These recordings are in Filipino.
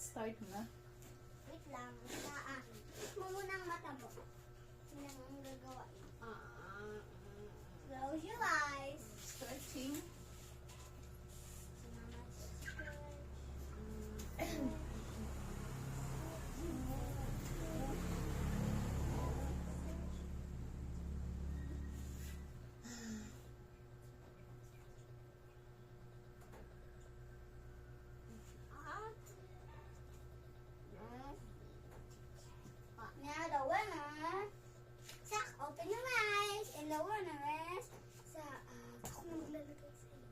Start na. Wait lang. Mo muna ang mata mo. Yun ang gagawain. Close your eyes. Stretching. Now the winner. Sak, open your eyes. And the winner is ako maglalagay sa iyo.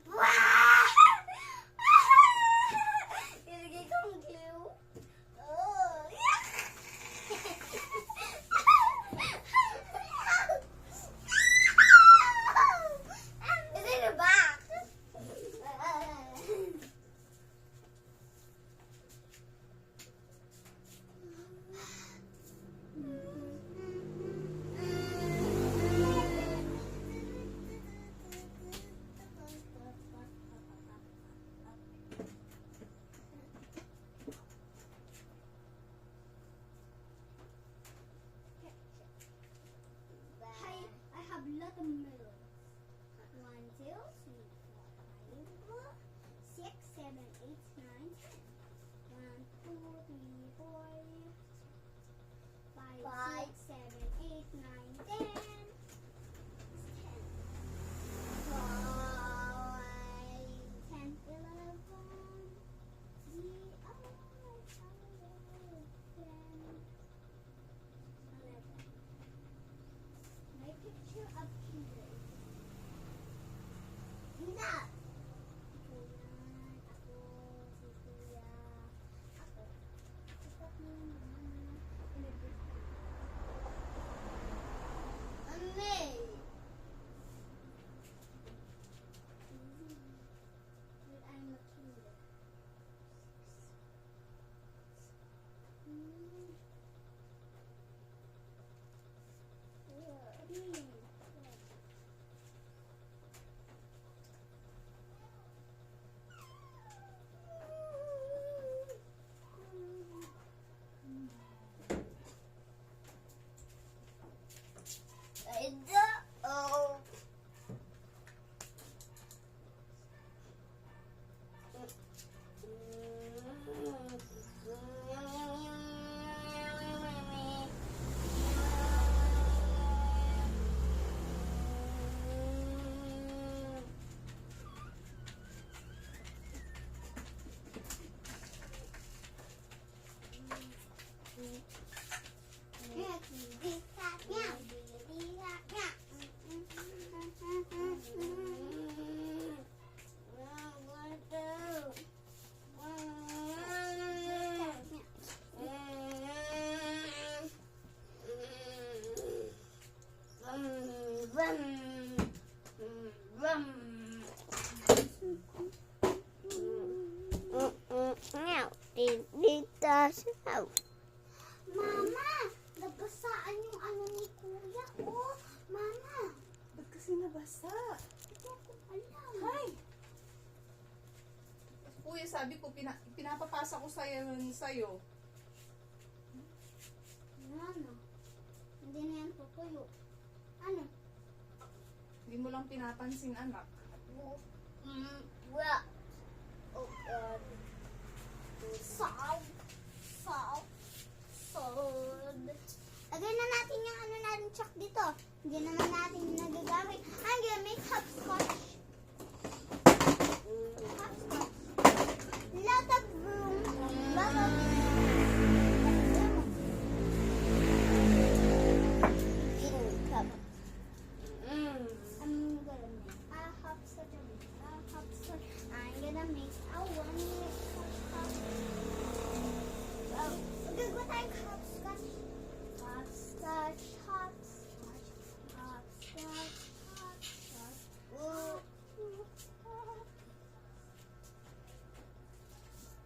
Wow! Ilagay ko ang glue. Oh, yeah! Is it a box? I have lot of mirrors. 1, 2, 3, 4, 5, 6, 7, 8, 9, 10. 1, 2, 3, 4, 5, 6, 7, 8, 9, 10. 10, 11, 11. My picture up here. Hindi. Ako, si Kuya, ako. Sikat mo yung mama. Amay! But I'm a killer. Mama, nabasaan yung ano ni Kuya. Oh, Mama. Ba't kasi nabasa? Hindi ko alam. Hi! Kuya, sabi ko, pinapapasa ko sa'yo. Ano? Hindi na yan tutuyo. Ano? Hindi mo lang pinapansin, anak. Well, oh God. Salt. Lagay na natin yung ano natin chak dito. Hindi naman natin nagagamit. I'm gonna make hopscotch. Hopscotch. Lot of room. Lot of eating cup. I'm gonna make a hopscotch. I'm gonna make a one-minute hopscotch. Magagawa tayong hopscotch. Hopscotch.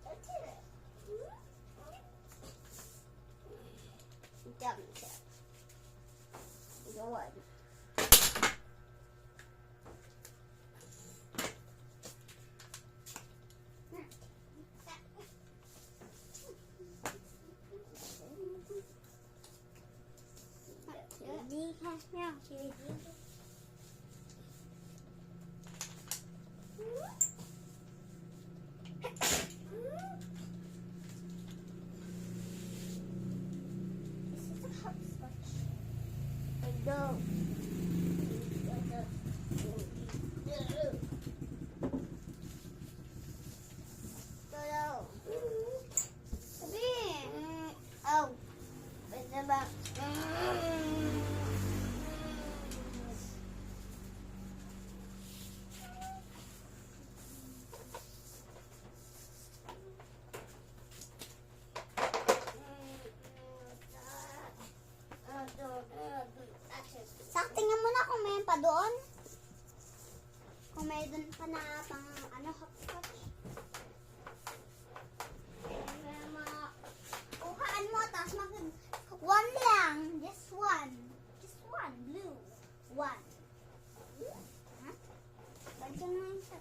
That's it. Dumb tip. Go on. Di ka niya. This is a hopscotch. No. Sabi. Oh. Pwede ba? Saktingan mo na kung may pa doon. Kung may doon pa na pang hopscotch. Kuhaan mo, tapos one lang. Just one. Just one. Blue. One. Ha? Bagyan mo yung isa.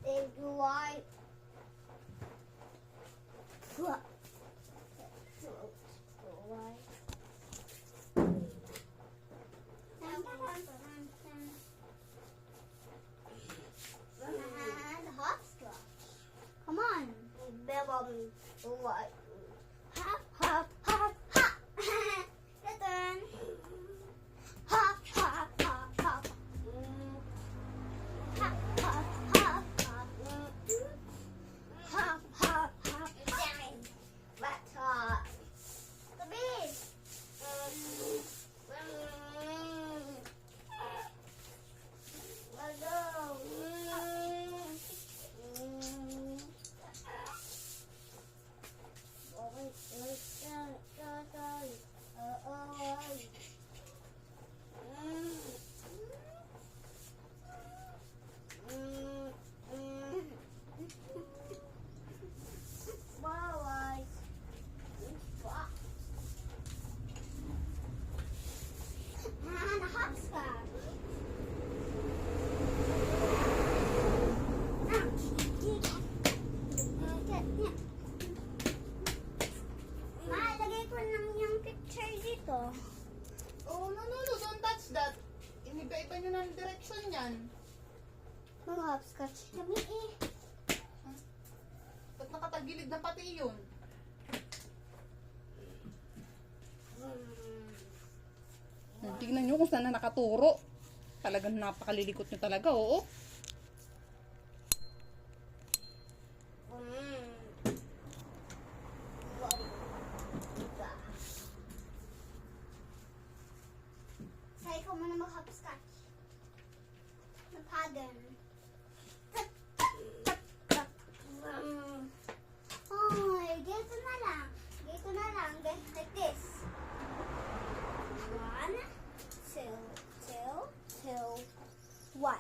Thank you, white. And hopscotch. Come on. Hop, hop, hop, hop. Your turn. Hop, hop, hop, hop. Hop, hop, hop, hop. Hop, hop, hop, hop. That's hot. Tabi. Let's go. And a hopscotch. Lagay ko lang yung picture dito. Oh, no, don't touch that. Iniba-iba nyo ng direction yan. Mag-hopscotch kami eh. Ba't nakatagilid na pati yun? Tingnan nyo kung saan na nakaturo. Talagang napakalilikot nyo talaga, oo. Sa ikaw muna mag-hopscotch. Na pattern. Oh, ganito na lang. Ganito na lang. Like this. 1, 2, 2, 2, 1.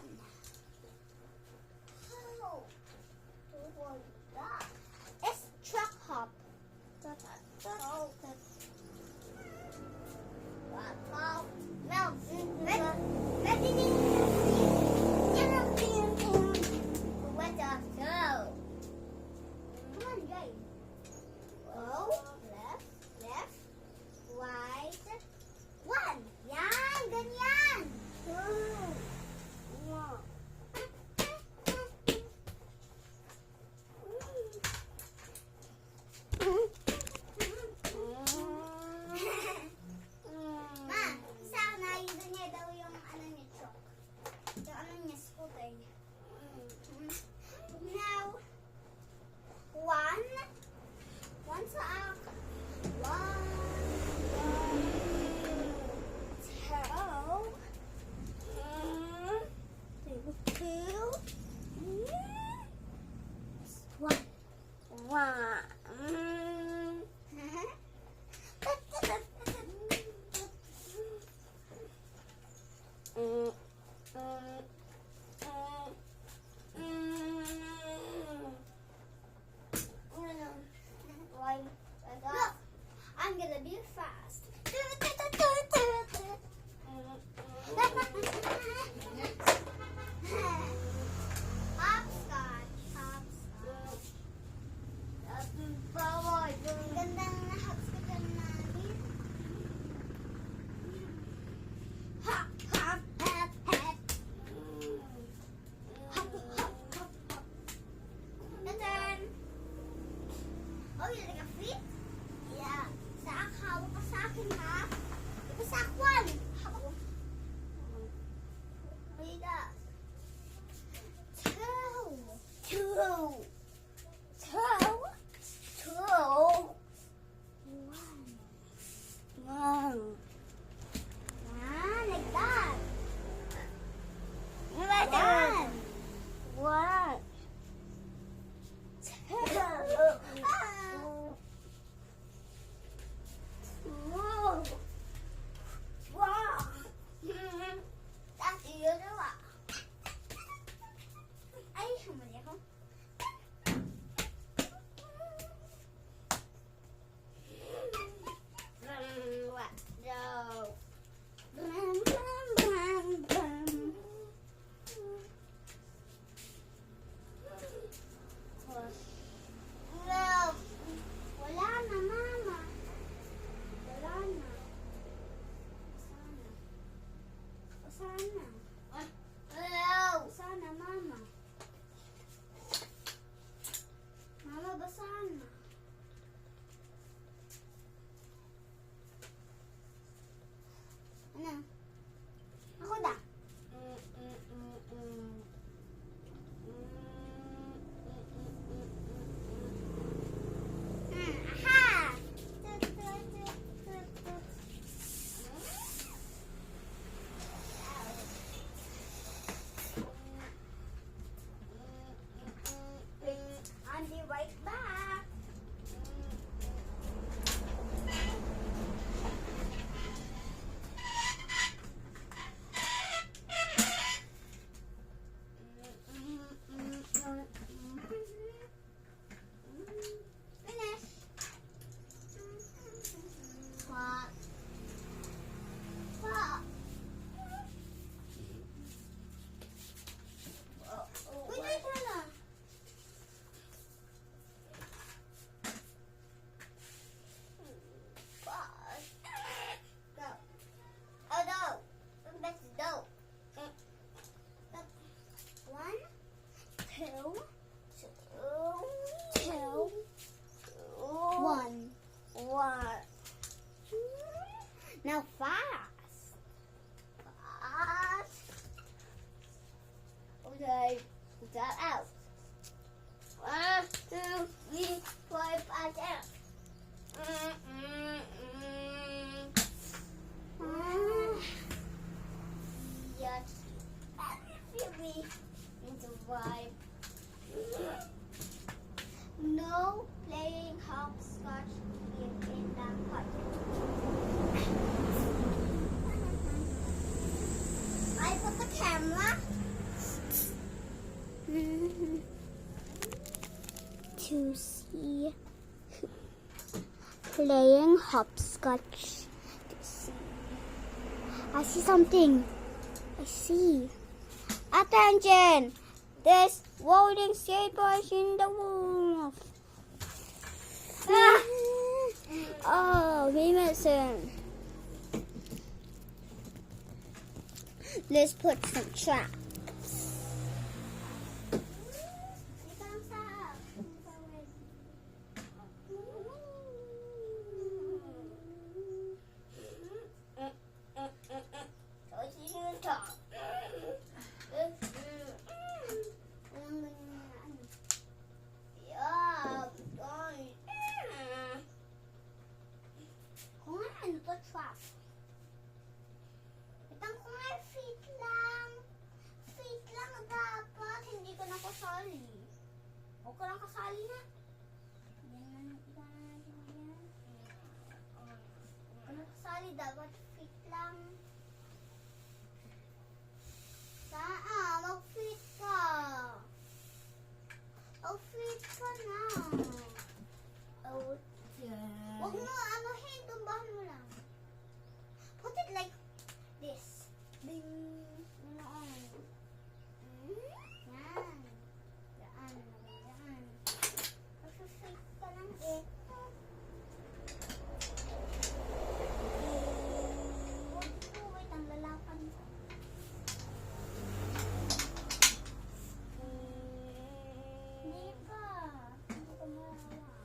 One. Now fast. Fast. Okay. Put that out. 1, 2, 3, 4, 5, 6. Yes. Really into vibe. No playing hopscotch in the hut. I put the camera to see playing hopscotch. To see. I see something. I see. Attention! There's rolling skateboards in the room. Oh, we missing. Let's put some traps. Trap. Itang ko nga feet lang dapat, hindi ko na kasali. Huwag ko lang kasali na. Huwag ko na kasali, dapat feet lang. Mag-feet ka. Mag-feet ka na. Huwag mo anuhin, tumbahan mo lang. Put it like this. Ding. Yan. Yan. Mag-feet ka lang eh. Wait, ang lalapan ko. Hindi pa. Hindi ko mahawak.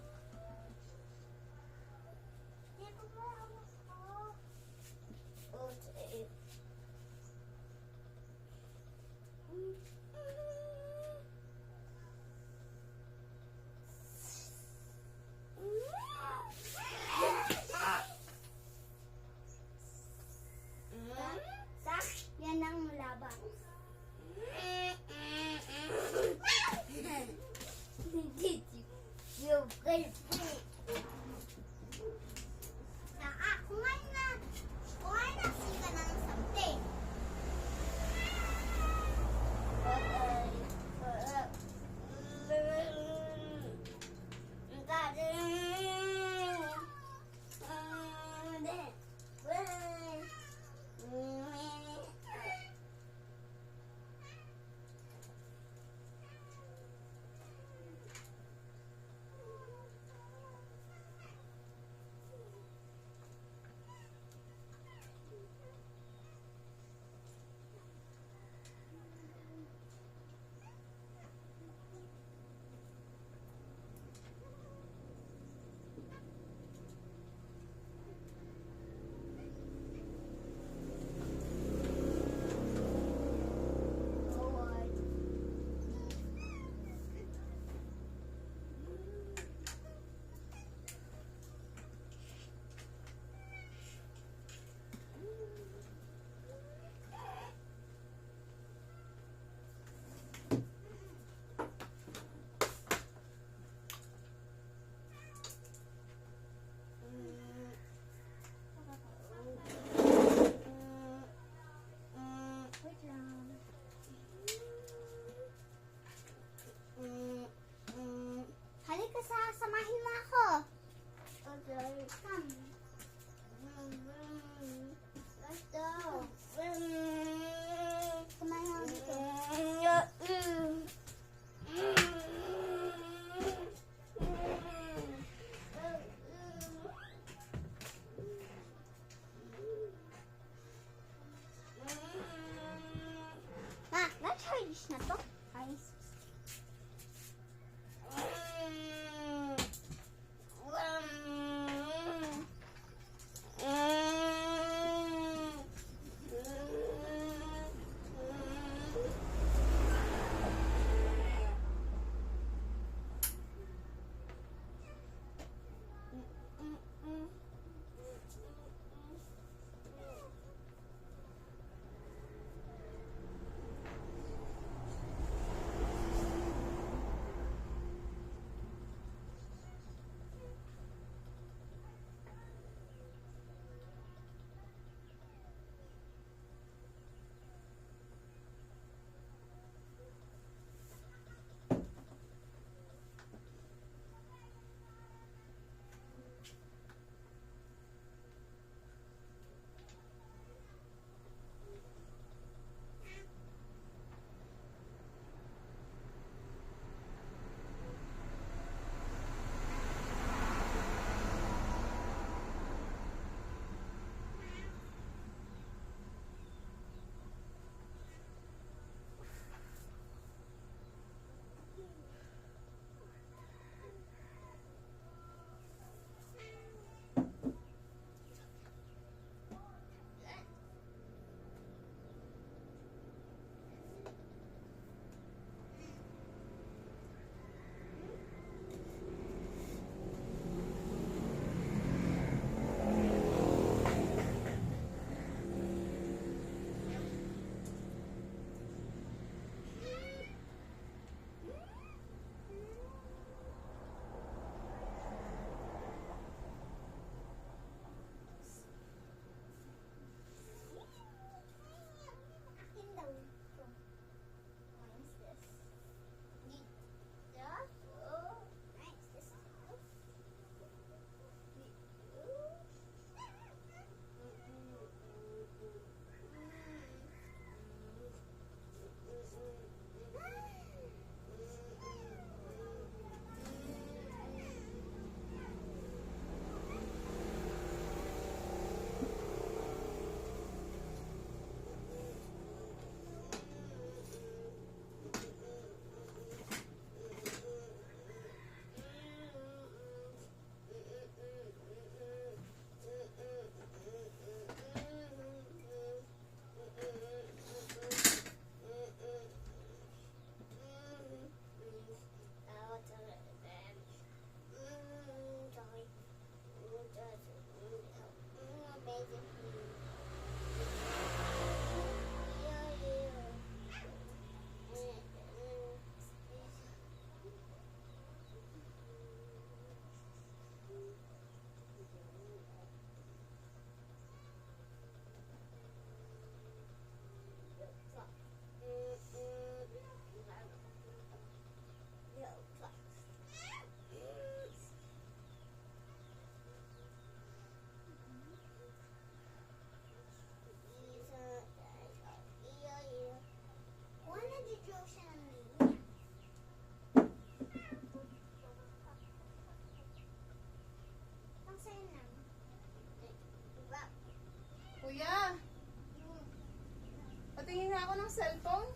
cellphone?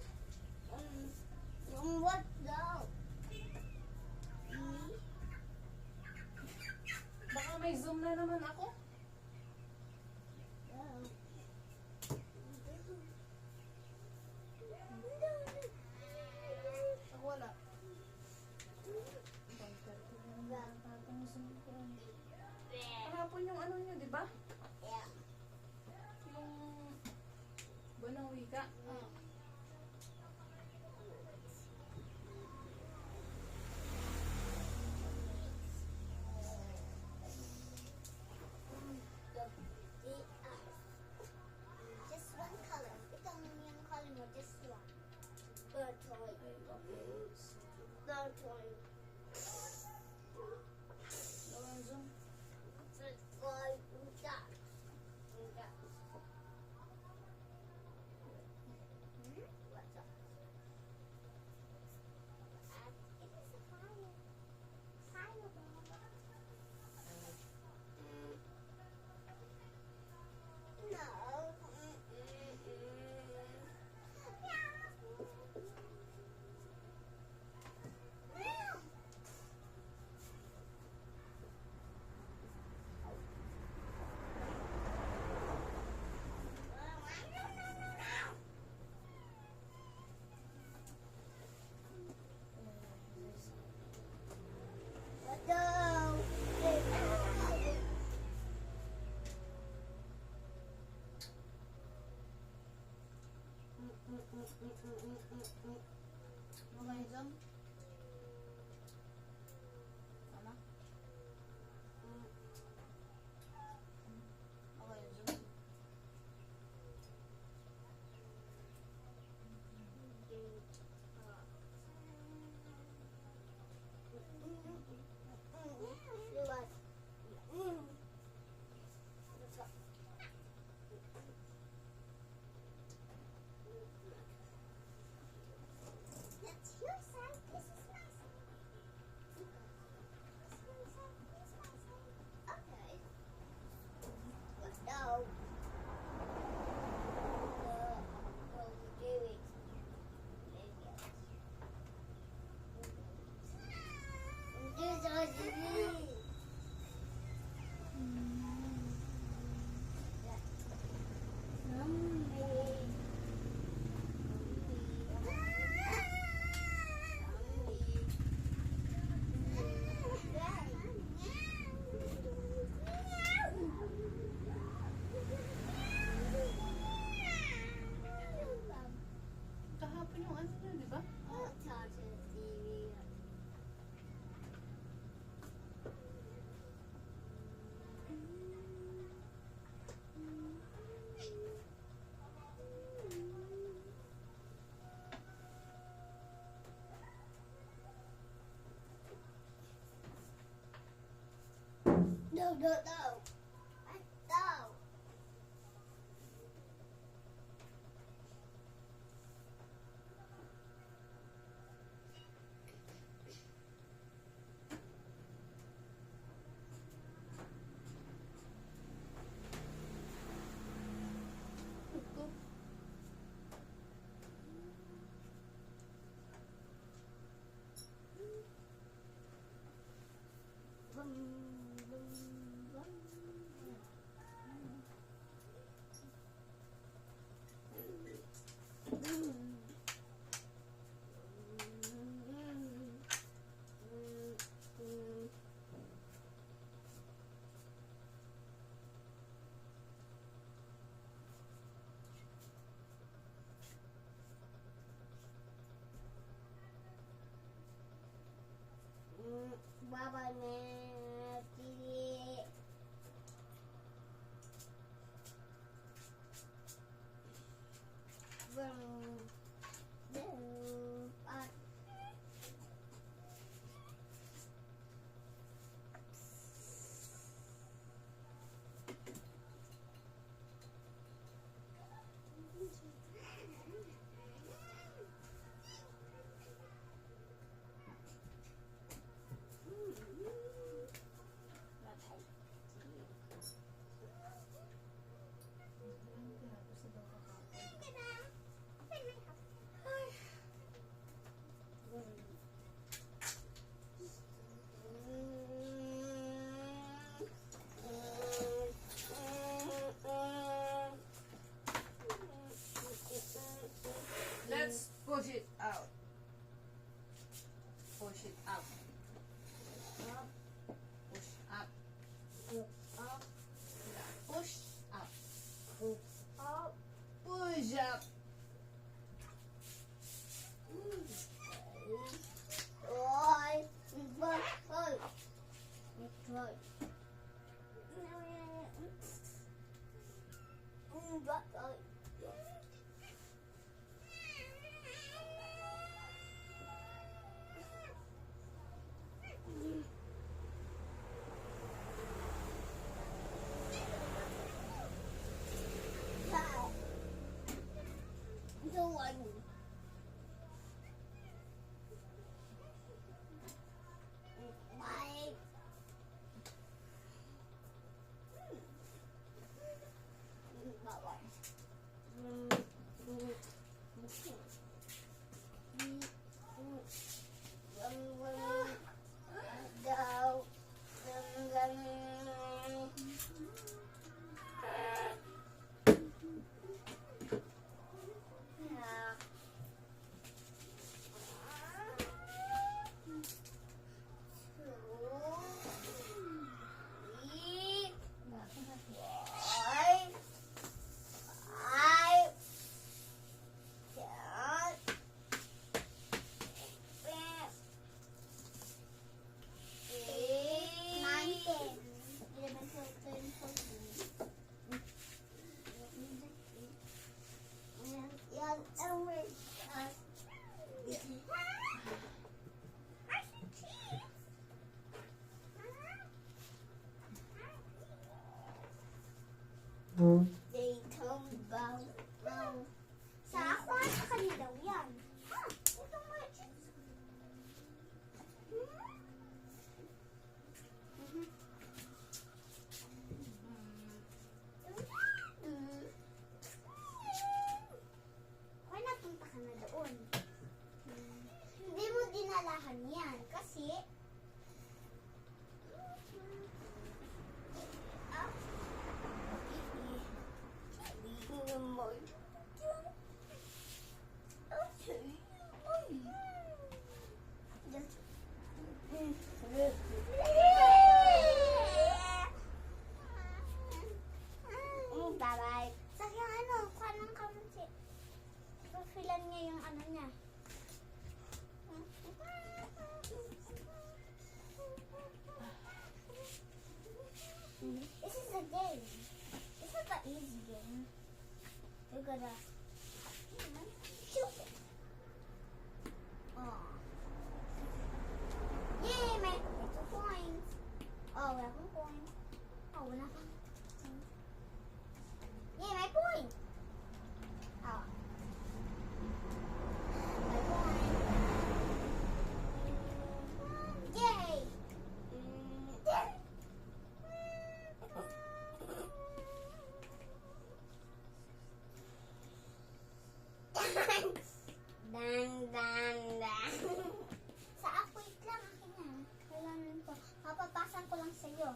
What daw? Baka may Zoom na naman ako. Wala. Kahapon yung ano nyo, di ba? Yeah. Yung Bunang Wika. Just one color. Ito ang yung color mo, just one. Bird toy. Bird toy. Gawang Zoom. Bird toy. Duck. Duck. What's up? It is a fire. Fireball. No. No. Okay, Zoom. Tama? Okay, Zoom. That's your side. This is my side. This is my side. This is my side. Okay. Let's go. Do it. Kahapon yung ano nyo, di ba? No, no, no. No. Baba na TV. easy game. You gotta shoot it. Oh. Yay, may 2 points. Oh, wala pang point. Oh, wala pang. Yay, may point. Oh. May point. Yay. Yay. Dang. Sa ako, wait lang. Akin na. Kailangan ko. Papapasan ko lang sa'yo.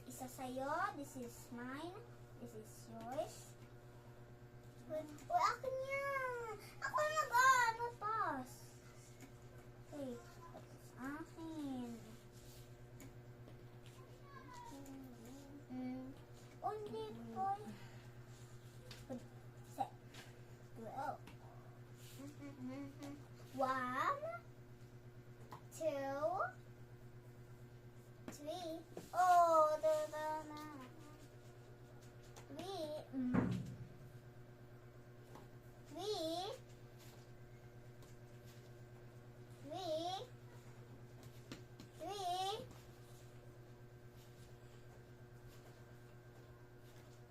Isa sa'yo. This is mine. This is yours. Uy, akin yan. Ako nag-ano, pass. Okay. Akin. Hindi po. Set. Go. 1, 2, 3. Oh, na. 3.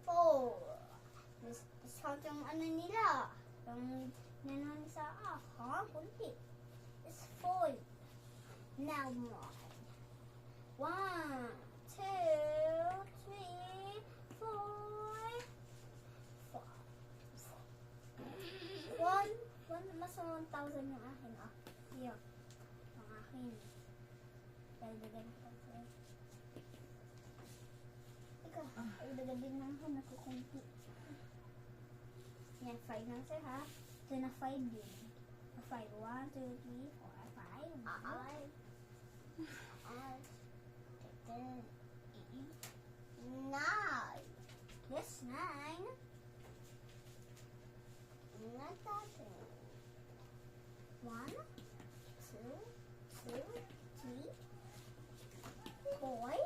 4. Discount yung ano nila. Yung nanon sa kunti. It's 4. Now more. 1, 2, 3, 4. 1, mas 1,000 yung akin. Here. Ang akin. Dagdagan ko. Ikaw, dagdagan din lang ako. Nakukunti. Yan, 5 lang sir ha. Ito na 5 din. 5. 1, 2, 3, 4, 5. 9. Yes, 9. Not that thing. 1, 2, 3, 4, 5.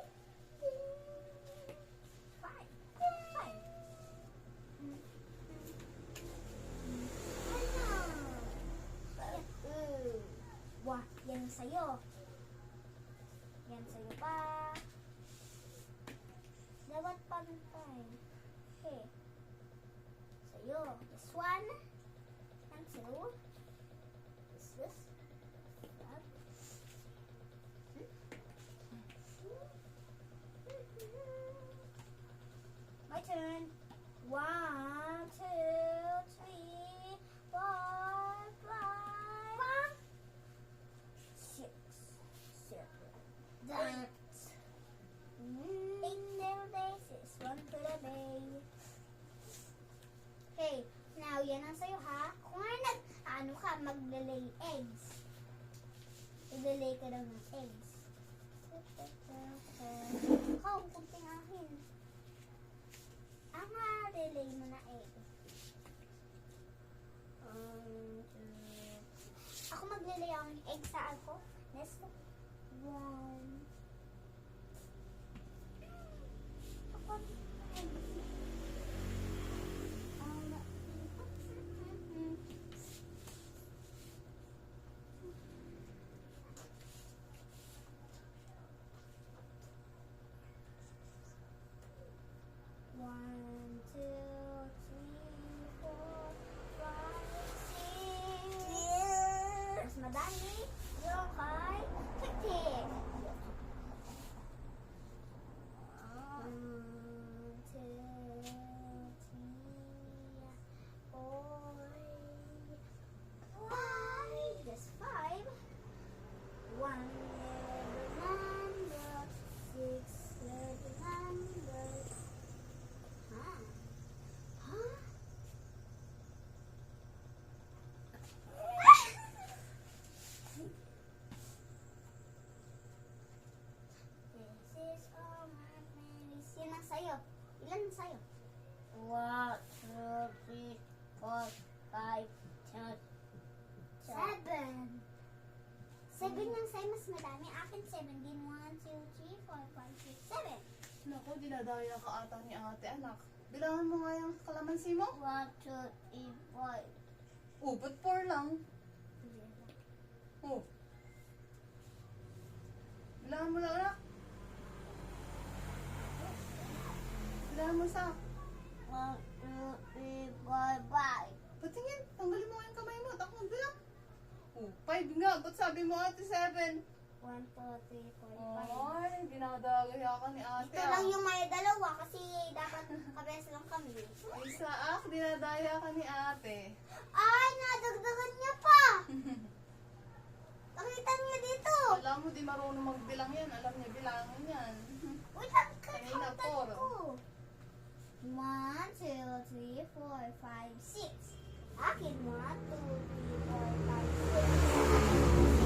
Wah, yan sa'yo. Yan sa'yo pa. Dapat pantay. Okay. Sa'yo. This one. And 2. This. That. My turn. 1, 2, 3, 4, 5, 6, 7. That's 8 little bases. 1 to the base. Okay, now yan ang sa'yo ha. Kung ano ka, mag-lay eggs. Mag-lay ka daw ng eggs. Ikaw, kunting akin. Relay mo na egg. Ako maglilay ang egg sa ako. Next one. Ako egg. One, two, 3, 4, 5, 6. Mas madami yung kay Tik-Tik. 1, 2, 3, 4, 5. Just 5. 1 letter number, 6 letter number. Yan ang sayo. Ilan ang sayo? 1, 2, 3, 4, 5, 6, 7. 7 yung sayo, mas madami. Akin 7 din. 1, 2, 3, 4, 5, 6, 7. Naku, dinadaya ka ata ni ate, anak. Bilangan mo nga yung kalamansi mo. 1, 2, 3, 4. Oh, ba't 4 lang? Oh. Bilangan mo lang, anak. Bilangan mo sa. 1, 2, 3, 4, 5. Patingin, tanggalin mo nga yung kamay mo. Ako magbilang. Oh, 5 nga. Ba't sabi mo ate 7? 1, 2, 3, 4, 5. Ay, dinadagaya ka ni ate. Ito lang yung may dalawa kasi dapat kabes lang kami. Ay, Saak, dinadaya ka ni ate. Ay, nadagdagan niya pa! Pakita niya dito! Alam mo, di marunong magbilang yan. Alam niya bilangan yan. Wait, ang Kanina, kakautan 4. ko. 1, 2, 3, 4, 5, 6. Akin, 1, 2, 3, 4, 5, 6.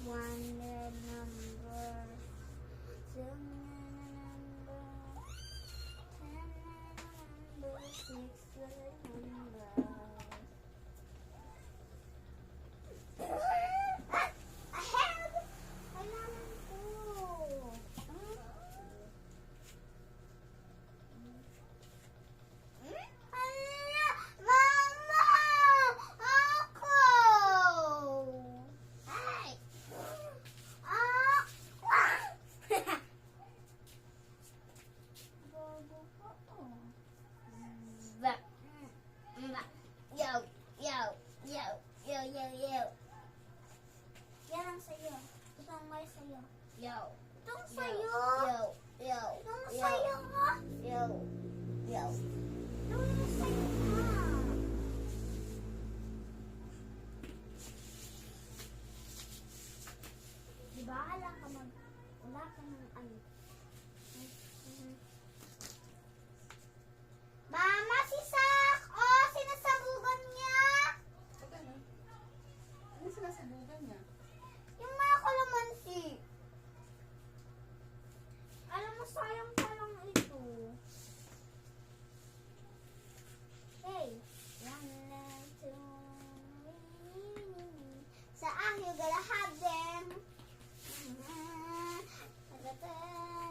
One red number. Two number. 10 number. 6 red number. Ahead! Kailangan ko. Ala! Mama! Ako! Ay! Ah! Bago pa oh. Yo! Yo! Yo! Yo! Yo! Yo! Yan ang sayo. Ito ang may sayo. Yo. Ito ang sayo. Yo. Yo. Ito ang sayo nga. Yo. Yo. Ito ang sayo nga. Diba? Wala ka ng ano. Mama, si Sak! Oh, sinasabugan niya! Pagka na. Ano sinasabugan niya? Yung mga kalamansi. Alam mo, sayang pa lang ito. Hey. One, two, sa you gotta have them.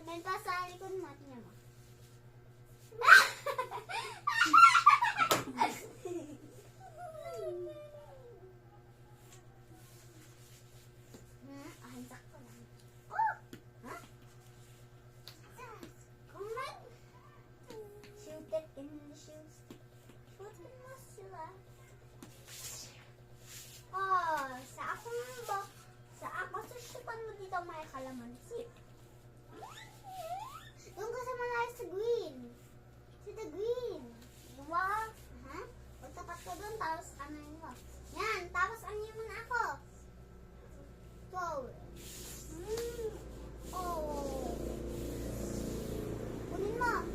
May pa sa likod natin naman. Hansak ko lang. Oh! Ha? Come on. Shoot it in the shoes. Shoot it mo sila. Oh, sa ako ba? Sa ako, susupan mo dito may kalamansi. Yung kasama na sa green. Si the green. Diba? Ha? Pagtapat ko dun, tapos ano yun mo? Yan, tapos ano yun muna ako? Go. Oh. Kunin mo.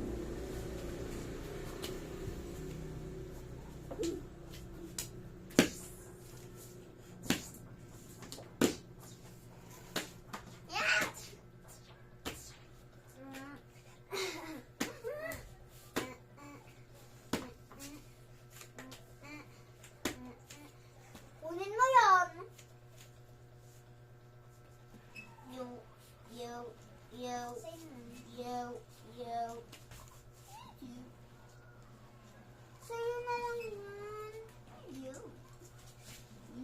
Yan. Kunin mo yon. Yo, yo, yo, yo, yo. Sa'yo na lang yan. Yo.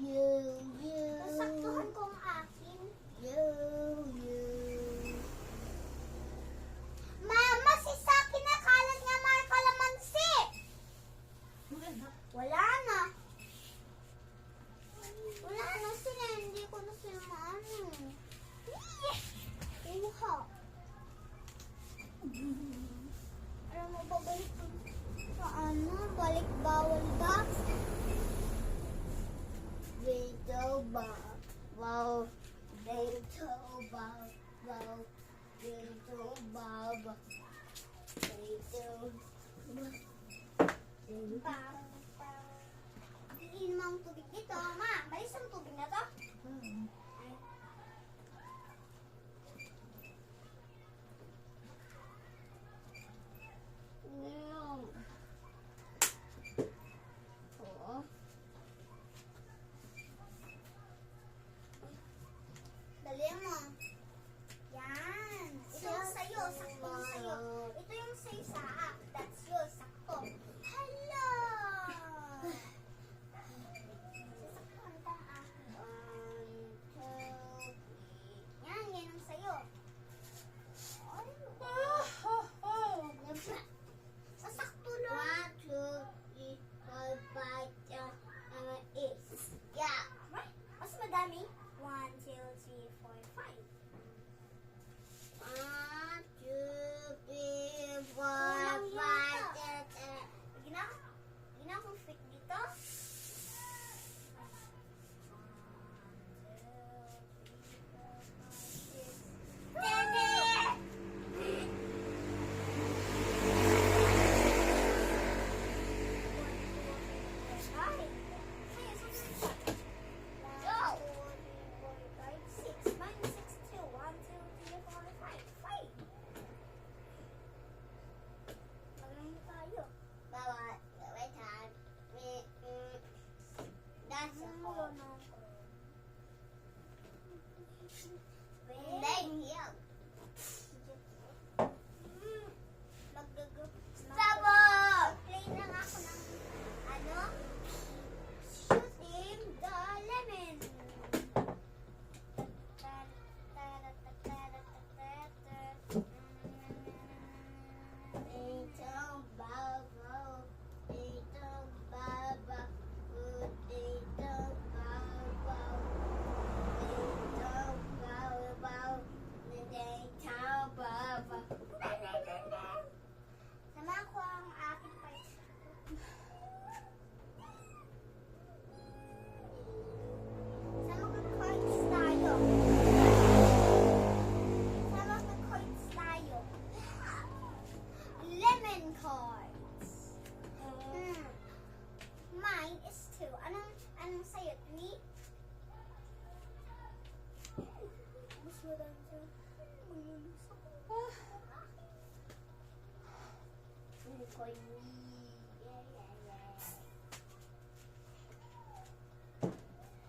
Yo, yo. Nasaktuhan ko ang akin. Yo, yo. Mama, si Saki nakalat nga mga kalamansi. Wala na. Wala na sila. Hindi ko na sila maano. Uha. Alam mo, babalik ko sa ano? Balik bawal box. Dito ba? Wow. Dito ba? Wow. Dito ba? Dito ba? Iinom mo ang tubig dito. Ma, malis ang tubig na to. Ay.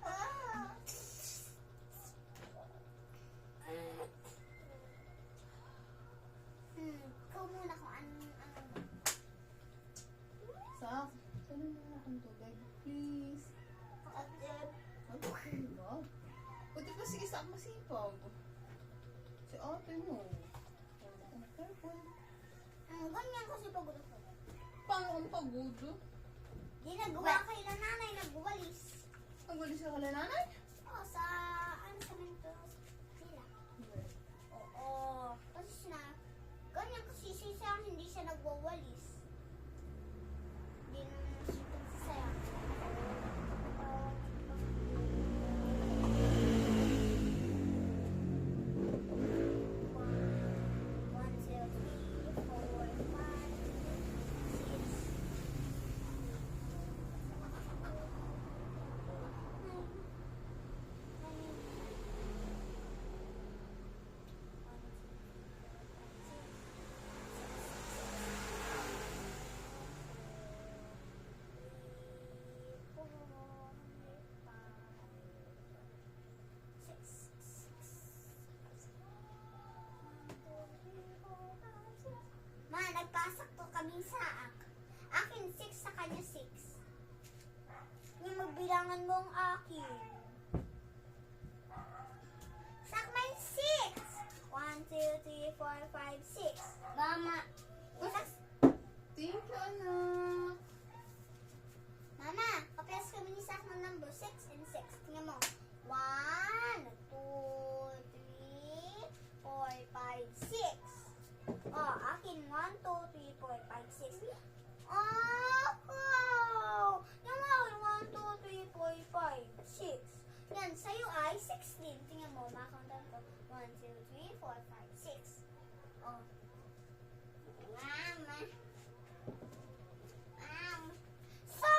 Ah. Ikaw muna kung ano. Sak, saan mo akong tubig? Please. Okay, wow. Buti pa sige sak masipag. Si ate mo. Careful. Ganyan kasi pagod ako. Paano kung pagod? Di nagawa kay na nanay, nagwalis. Nagwalis ka kala nanay? Oo, sa semento sila. Oo. Kasi na, ganyan kasi siya, hindi siya nagwawalis. Hindi naman siya pagsasaya. One, two, three, four, five, six. Ma, nagpasak to kami sa akin 6 sa kanya 6. Yung magbilangan mo ang akin. Sak may 6. 1, 2, 3, 4, 5, 6. Mama. Thank you, anak. Mama, kapiyas kami ni Sak ng number 6 and 6. Tingnan mo. 1, 2, 3, 4, 5, 6. Oh, akin 1, 2, 3, 4, 5, 6. Oh! Yung akin 1, 2, 3, 4, 5, 6. Yan, sa'yo ay 16. Tingnan mo, makakuntan ko. 1, 2, 3, 4, 5, 6. Oh. Mama. So!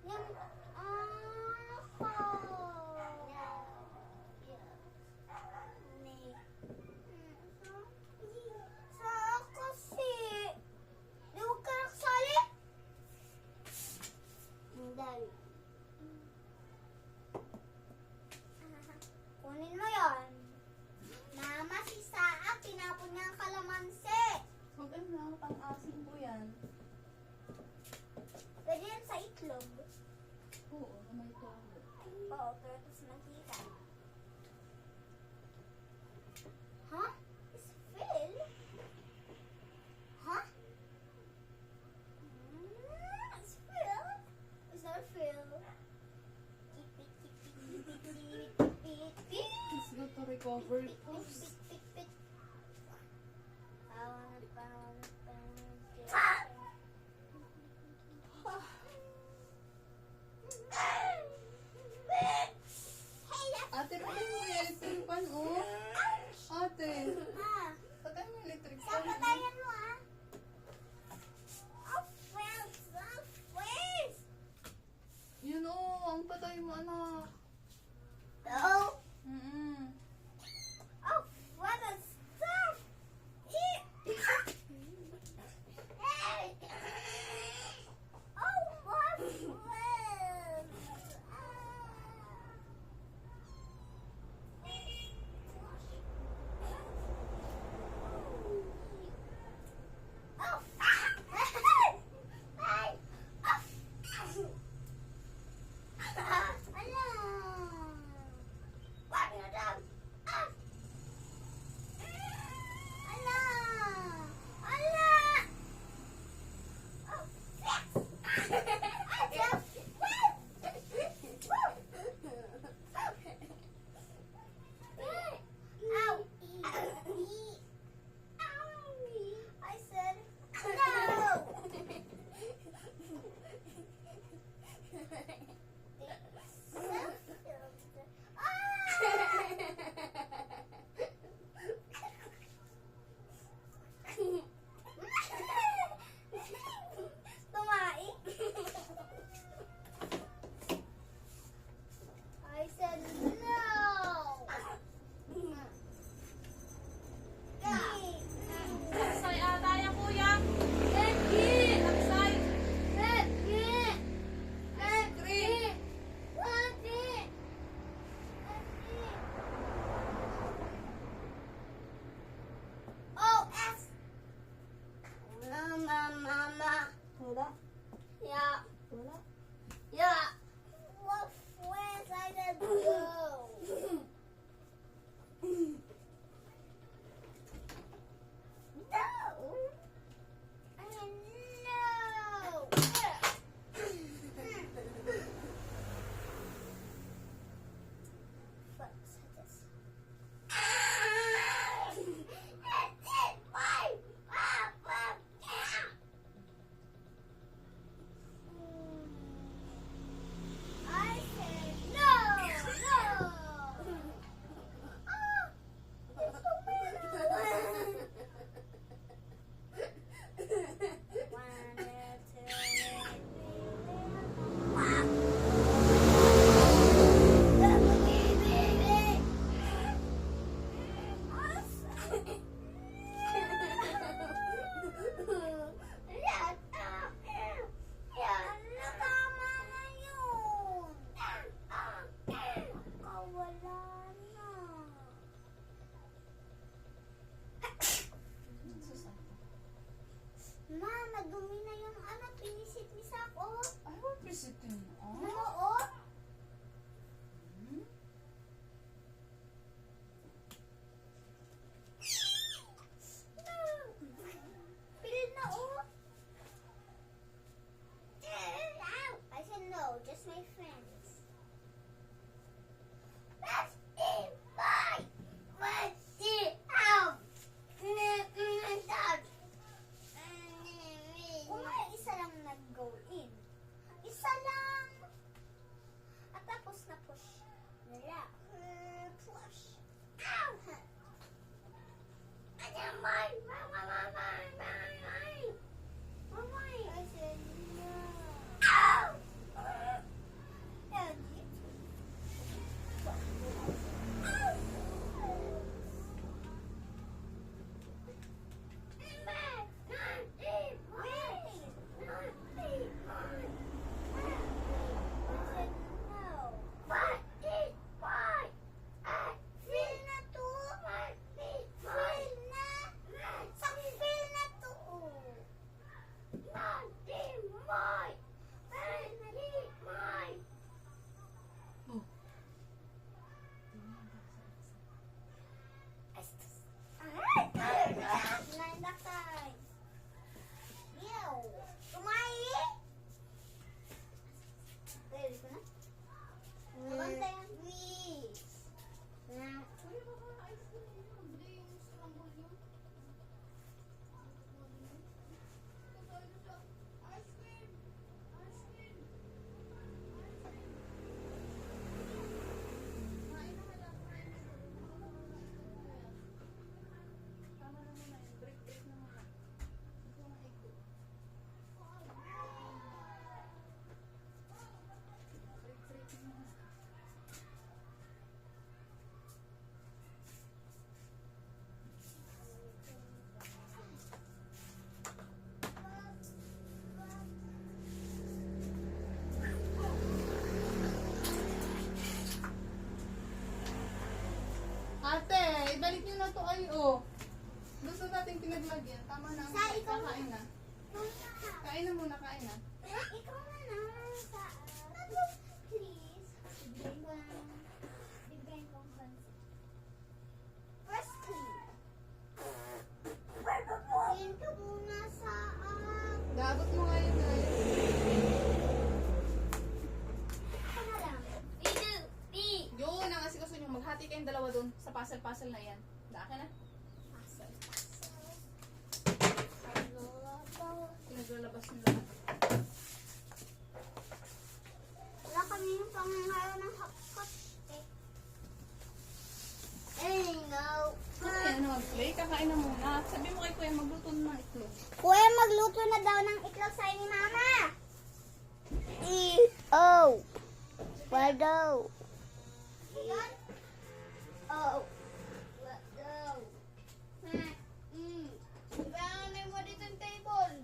Yan, Sa kasi. Di huwag ka nagsali. Hindi. Kunin mo yon. Mama, si Saa, tinapon niya ang kalamansi. Huwag na, pang-asin po yan. Pwede yan sa itlog. Oo, may toyo. Oo, pero ito sa mantika. Huh? Is Phil? Huh? Is Phil? Is that Phil? Keep it, keep it, keep it, keep it, keep it, keep it. Let's go to recover. Oops. Ate, patay mo yung electric fan, oh. Ate, patay mo yung electric fan. Sapatayan mo ah. Oh, friends, please. Yun, oh. Ang patay mo, anak. Oh, Mm-mm. oh, what a stuff. Oh, what friends. Oh, Ala. I said no. Elgie. Oh. Kuya, baka ice cream yun. Bili yung scramble yun. Ice cream! Ice cream! Kain na lang, kain na. Tama na muna yun. Break na muna. Ito ang egg ko. Break na muna. Ate, ibalik nyo na to ay oh. Gusto natin pinaglagyan. Tama na. Sa ikaw na. Kakain na. Kain na muna, kain na. Ikaw na na sa please. Bigyan ko ang pansit. Firstly, sin ka muna sa Dagot mo nga yun na yun. Ito na lang. Yun, ang asikaso nyo. Maghati kayong dalawa dun sa puzzle-puzzle na yan. Daka na. Pasel. Pinaglalabas nyo lahat. Wala kami yung pangangayaw ng hotspot. No. Kaya na mag-play, kakain na muna. Sabi mo kay Kuya, magluto na ng itlog. Kuya, magluto na daw ng itlog sa'yo ni Mama. Oh. Where daw? Oh. What daw? Ibayaw mo dito yung table.